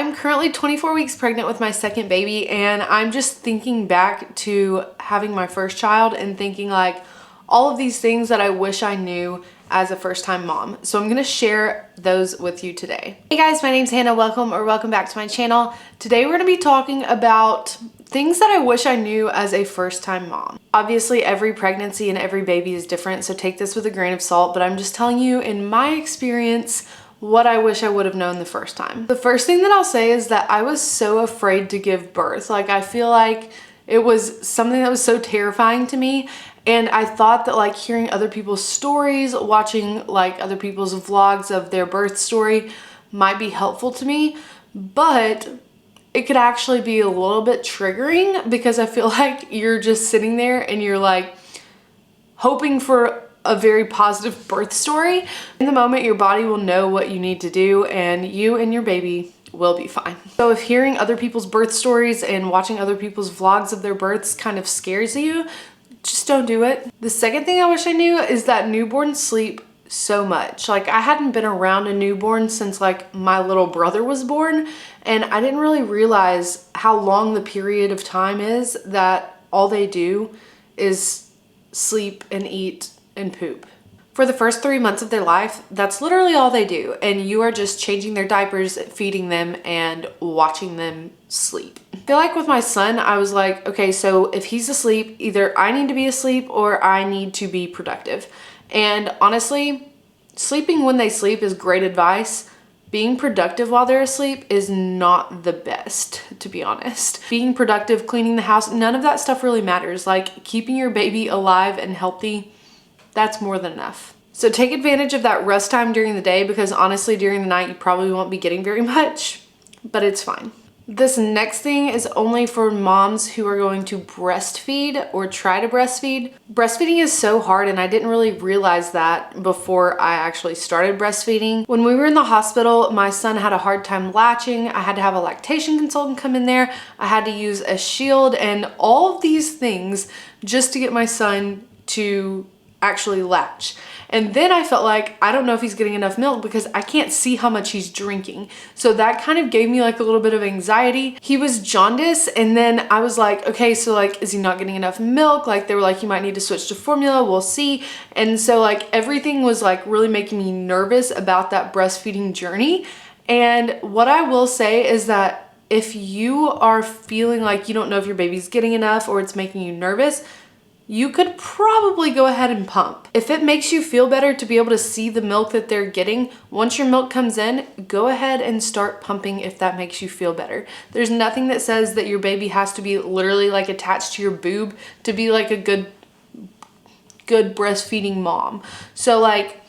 I'm currently 24 weeks pregnant with my second baby, and I'm just thinking back to having my first child and thinking like all of these things that I wish I knew as a first-time mom. So I'm gonna share those with you today. Hey guys, my name's Hannah. Welcome back to my channel. Today we're gonna be talking about things that I wish I knew as a first-time mom. Obviously, every pregnancy and every baby is different, so take this with a grain of salt, but I'm just telling you in my experience what I wish I would have known the first time. The first thing that I'll say is that I was so afraid to give birth. Like, I feel like it was something that was so terrifying to me. And I thought that like hearing other people's stories, watching like other people's vlogs of their birth story might be helpful to me, but it could actually be a little bit triggering because I feel like you're just sitting there and you're like hoping for a very positive birth story. In the moment, your body will know what you need to do and you and your baby will be fine. So if hearing other people's birth stories and watching other people's vlogs of their births kind of scares you, just don't do it. The second thing I wish I knew is that newborns sleep so much. Like, I hadn't been around a newborn since like my little brother was born, and I didn't really realize how long the period of time is that all they do is sleep and eat and poop. For the first 3 months of their life, that's literally all they do. And you are just changing their diapers, feeding them, and watching them sleep. I feel like with my son, I was like, okay, so if he's asleep, either I need to be asleep or I need to be productive. And honestly, sleeping when they sleep is great advice. Being productive while they're asleep is not the best, to be honest. Being productive, cleaning the house, none of that stuff really matters. Like, keeping your baby alive and healthy, that's more than enough. So take advantage of that rest time during the day, because honestly, during the night, you probably won't be getting very much, but it's fine. This next thing is only for moms who are going to breastfeed or try to breastfeed. Breastfeeding is so hard, and I didn't really realize that before I actually started breastfeeding. When we were in the hospital, my son had a hard time latching. I had to have a lactation consultant come in there. I had to use a shield and all of these things just to get my son to actually latch. And then I felt like, I don't know if he's getting enough milk because I can't see how much he's drinking. So that kind of gave me like a little bit of anxiety. He was jaundice, and then I was like, okay, so like, is he not getting enough milk? Like, they were like, you might need to switch to formula, we'll see. And so like everything was like really making me nervous about that breastfeeding journey. And what I will say is that if you are feeling like you don't know if your baby's getting enough or it's making you nervous, you could probably go ahead and pump. If it makes you feel better to be able to see the milk that they're getting, once your milk comes in, go ahead and start pumping if that makes you feel better. There's nothing that says that your baby has to be literally like attached to your boob to be like a good breastfeeding mom. So like,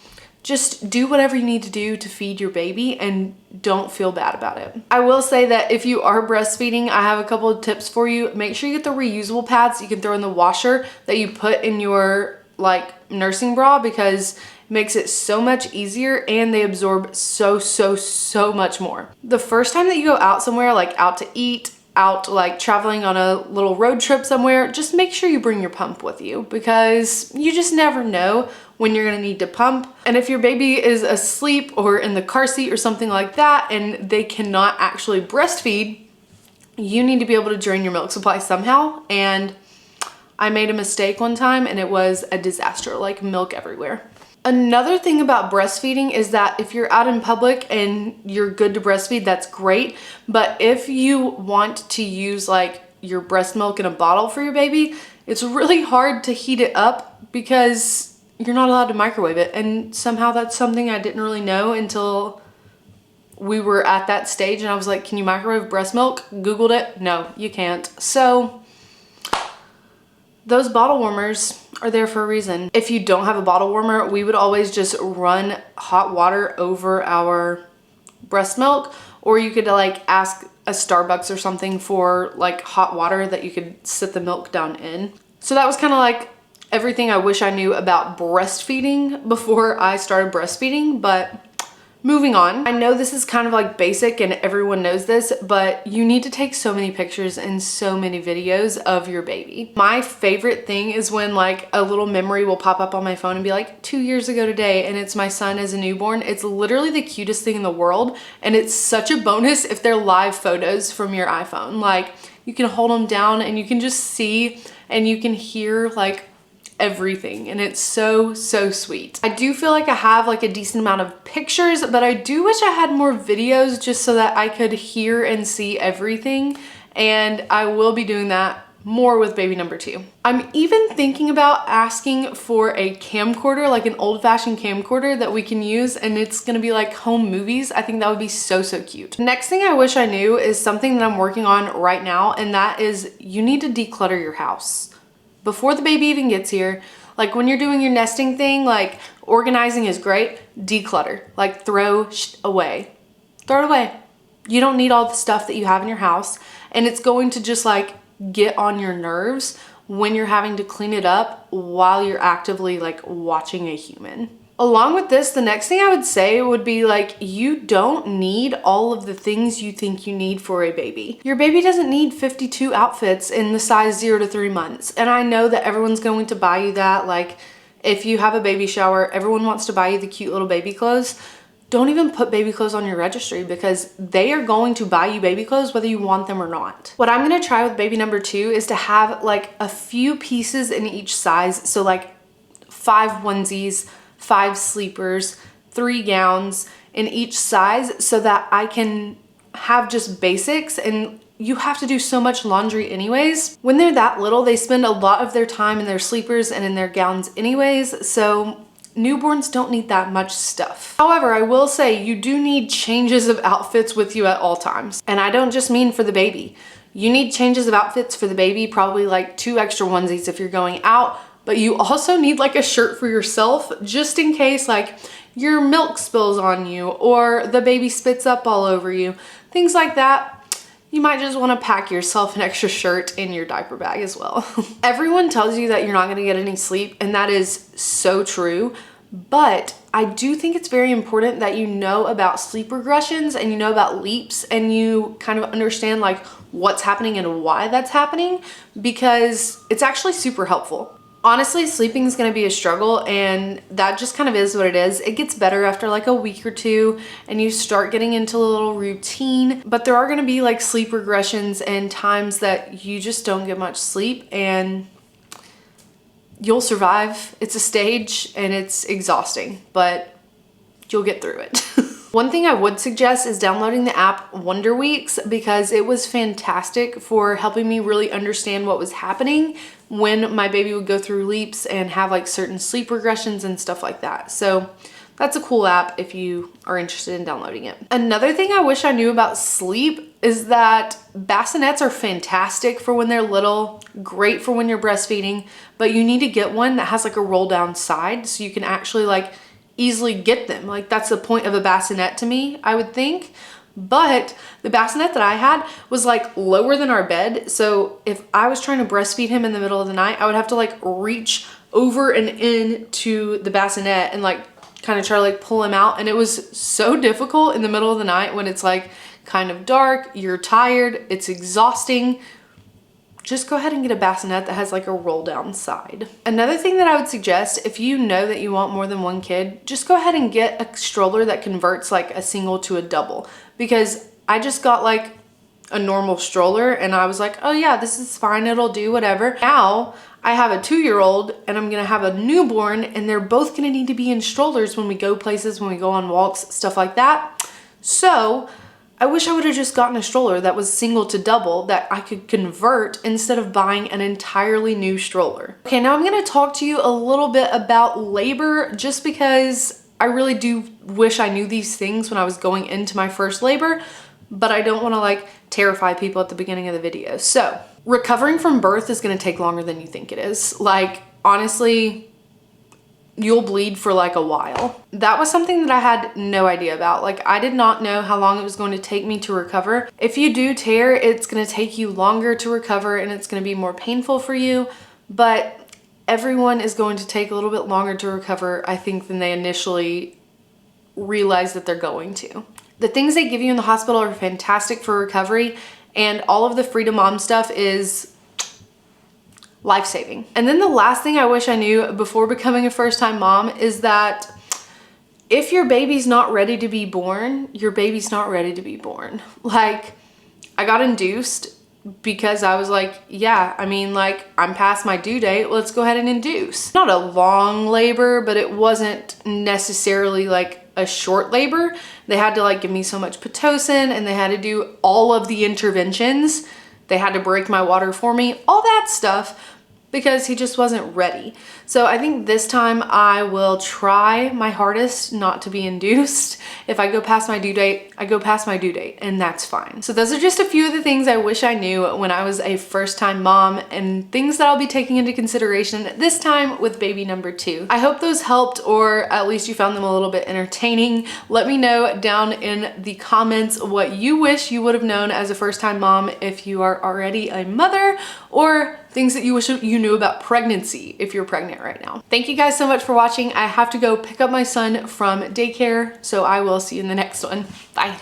just do whatever you need to do to feed your baby and don't feel bad about it. I will say that if you are breastfeeding, I have a couple of tips for you. Make sure you get the reusable pads you can throw in the washer that you put in your like nursing bra, because it makes it so much easier and they absorb so much more. The first time that you go out somewhere, like out to eat, out like traveling on a little road trip somewhere, just make sure you bring your pump with you, because you just never know when you're gonna need to pump. And if your baby is asleep or in the car seat or something like that and they cannot actually breastfeed, you need to be able to drain your milk supply somehow. And I made a mistake one time and it was a disaster, like milk everywhere. Another thing about breastfeeding is that if you're out in public and you're good to breastfeed, that's great. But if you want to use like your breast milk in a bottle for your baby, it's really hard to heat it up because you're not allowed to microwave it. And somehow that's something I didn't really know until we were at that stage. And I was like, can you microwave breast milk? Googled it. No, you can't. So those bottle warmers are there for a reason. If you don't have a bottle warmer, we would always just run hot water over our breast milk, or you could like ask a Starbucks or something for like hot water that you could sit the milk down in. So that was kind of like everything I wish I knew about breastfeeding before I started breastfeeding, but Moving on, I know this is kind of like basic and everyone knows this, but you need to take so many pictures and so many videos of your baby. My favorite thing is when like a little memory will pop up on my phone and be like 2 years ago today, and it's my son as a newborn. It's literally the cutest thing in the world, and it's such a bonus if they're live photos from your iPhone. Like you can hold them down and you can just see and you can hear like everything, and it's so sweet. I do feel like I have like a decent amount of pictures, but I do wish I had more videos just so that I could hear and see everything, and I will be doing that more with baby number 2. I'm even thinking about asking for a camcorder, like an old-fashioned camcorder that we can use, and it's gonna be like home movies. I think that would be so cute. Next thing I wish I knew is something that I'm working on right now, and that is you need to declutter your house before the baby even gets here. Like when you're doing your nesting thing, like organizing is great, declutter, like throw away. Throw it away. You don't need all the stuff that you have in your house, and it's going to just like get on your nerves when you're having to clean it up while you're actively like watching a human. Along with this, the next thing I would say would be like, you don't need all of the things you think you need for a baby. Your baby doesn't need 52 outfits in the size 0 to 3 months. And I know that everyone's going to buy you that. Like if you have a baby shower, everyone wants to buy you the cute little baby clothes. Don't even put baby clothes on your registry, because they are going to buy you baby clothes whether you want them or not. What I'm gonna try with baby number 2 is to have like a few pieces in each size. So like 5 onesies, 5 sleepers, 3 gowns in each size, so that I can have just basics. And you have to do so much laundry anyways. When they're that little, they spend a lot of their time in their sleepers and in their gowns anyways, so newborns don't need that much stuff. However, I will say you do need changes of outfits with you at all times. And I don't just mean for the baby. You need changes of outfits for the baby, probably like 2 extra onesies if you're going out, but you also need like a shirt for yourself, just in case like your milk spills on you or the baby spits up all over you, things like that. You might just want to pack yourself an extra shirt in your diaper bag as well. Everyone tells you that you're not going to get any sleep, and that is so true. But I do think it's very important that you know about sleep regressions and you know about leaps, and you kind of understand like what's happening and why that's happening, because it's actually super helpful. Honestly, sleeping is going to be a struggle, and that just kind of is what it is. It gets better after like a week or 2 and you start getting into a little routine, but there are going to be like sleep regressions and times that you just don't get much sleep, and you'll survive. It's a stage and it's exhausting, but you'll get through it. One thing I would suggest is downloading the app Wonder Weeks, because it was fantastic for helping me really understand what was happening when my baby would go through leaps and have like certain sleep regressions and stuff like that. So that's a cool app if you are interested in downloading it. Another thing I wish I knew about sleep is that bassinets are fantastic for when they're little, great for when you're breastfeeding, but you need to get one that has like a roll down side so you can actually like easily get them. Like that's the point of a bassinet to me, I would think. But the bassinet that I had was like lower than our bed. So if I was trying to breastfeed him in the middle of the night, I would have to like reach over and into the bassinet and like kind of try to like pull him out. And it was so difficult in the middle of the night when it's like kind of dark, you're tired, it's exhausting. Just go ahead and get a bassinet that has like a roll down side. Another thing that I would suggest, if you know that you want more than one kid, just go ahead and get a stroller that converts like a single to a double. Because I just got like a normal stroller and I was like, oh yeah, this is fine, it'll do whatever. Now I have a 2-year-old and I'm gonna have a newborn, and they're both gonna need to be in strollers when we go places, when we go on walks, stuff like that. So I wish I would have just gotten a stroller that was single to double that I could convert instead of buying an entirely new stroller. Okay, now I'm gonna talk to you a little bit about labor, just because I really do wish I knew these things when I was going into my first labor, but I don't wanna like terrify people at the beginning of the video. So, recovering from birth is gonna take longer than you think it is. Like, honestly, you'll bleed for like a while. That was something that I had no idea about. Like, I did not know how long it was going to take me to recover. If you do tear, it's gonna take you longer to recover and it's gonna be more painful for you, but everyone is going to take a little bit longer to recover, I think, than they initially realize that they're going to. The things they give you in the hospital are fantastic for recovery, and all of the Freedom Mom stuff is life-saving. And then the last thing I wish I knew before becoming a first-time mom is that if your baby's not ready to be born, your baby's not ready to be born. Like, I got induced because I was like, yeah, I mean, like, I'm past my due date, let's go ahead and induce. Not a long labor, but it wasn't necessarily like a short labor. They had to like give me so much Pitocin, and they had to do all of the interventions. They had to break my water for me, all that stuff, because he just wasn't ready. So I think this time I will try my hardest not to be induced. If I go past my due date, I go past my due date, and that's fine. So those are just a few of the things I wish I knew when I was a first-time mom, and things that I'll be taking into consideration this time with baby number 2. I hope those helped, or at least you found them a little bit entertaining. Let me know down in the comments what you wish you would have known as a first-time mom if you are already a mother, or things that you wish you knew about pregnancy if you're pregnant right now. Thank you guys so much for watching. I have to go pick up my son from daycare, so I will see you in the next one. Bye.